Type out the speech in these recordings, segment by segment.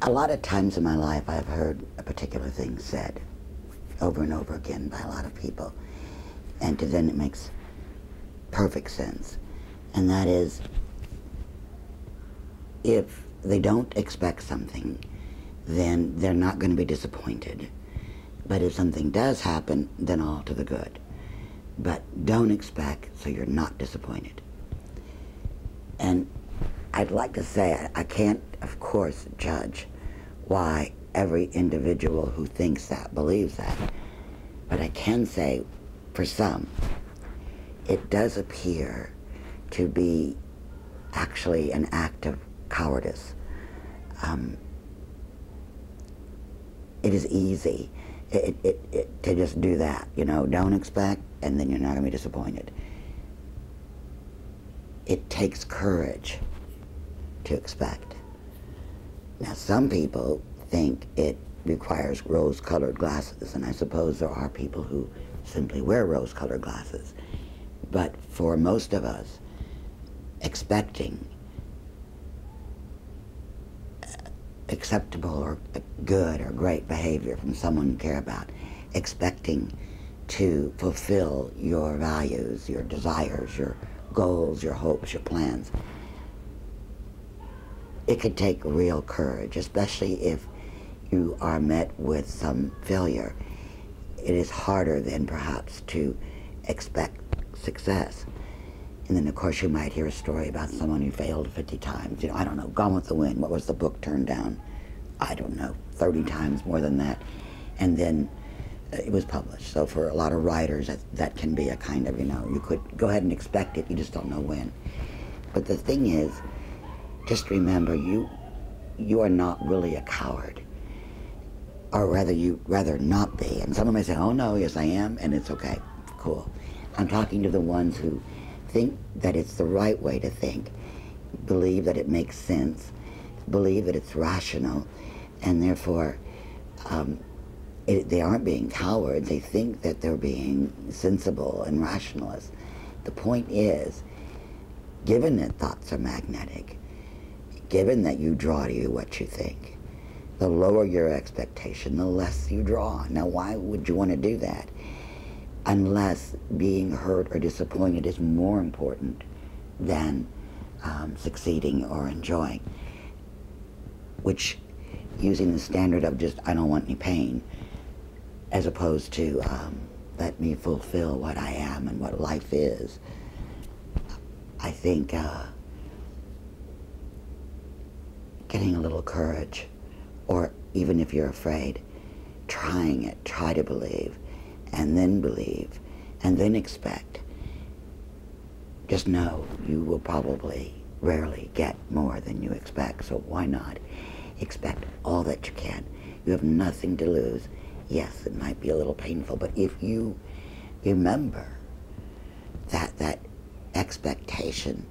A lot of times in my life I've heard a particular thing said over and over again by a lot of people, and to then it makes perfect sense. And that is, if they don't expect something, then they're not going to be disappointed. But if something does happen, then all to the good. But don't expect, so you're not disappointed. And I'd like to say, I can't, of course, judge why every individual who thinks that believes that. But I can say, for some, it does appear to be actually an act of cowardice. It is easy to just do that, you know, don't expect, and then you're not going to be disappointed. It takes courage to expect. Now, some people think it requires rose-colored glasses, and I suppose there are people who simply wear rose-colored glasses. But for most of us, expecting acceptable or good or great behavior from someone you care about, expecting to fulfill your values, your desires, your goals, your hopes, your plans, it could take real courage, especially if you are met with some failure. It is harder then perhaps to expect success. And then of course you might hear a story about someone who failed 50 times. You know, I don't know, Gone with the Wind, what was the book, turned down? I don't know, 30 times more than that. And then it was published. So for a lot of writers, that can be a kind of, you know, you could go ahead and expect it, you just don't know when. But the thing is, just remember, you are not really a coward. Or rather, you rather not be. And someone may say, oh no, yes I am, and it's okay, cool. I'm talking to the ones who think that it's the right way to think, believe that it makes sense, believe that it's rational, and therefore they aren't being cowards. They think that they're being sensible and rationalist. The point is, given that thoughts are magnetic, given that you draw to you what you think, the lower your expectation, the less you draw. Now, why would you want to do that? Unless being hurt or disappointed is more important than succeeding or enjoying. Which, using the standard of just, I don't want any pain, as opposed to let me fulfill what I am and what life is, I think getting a little courage, or even if you're afraid, trying it, try to believe, and then expect. Just know you will probably rarely get more than you expect, so why not expect all that you can? You have nothing to lose. Yes, it might be a little painful, but if you remember that expectation,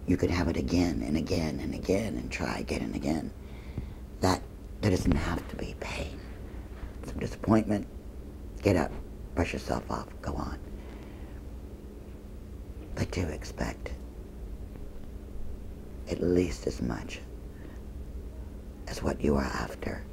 you can have it again and again and again and try again and again. That doesn't have to be pain. Some disappointment, get up, brush yourself off, go on. But do expect at least as much as what you are after.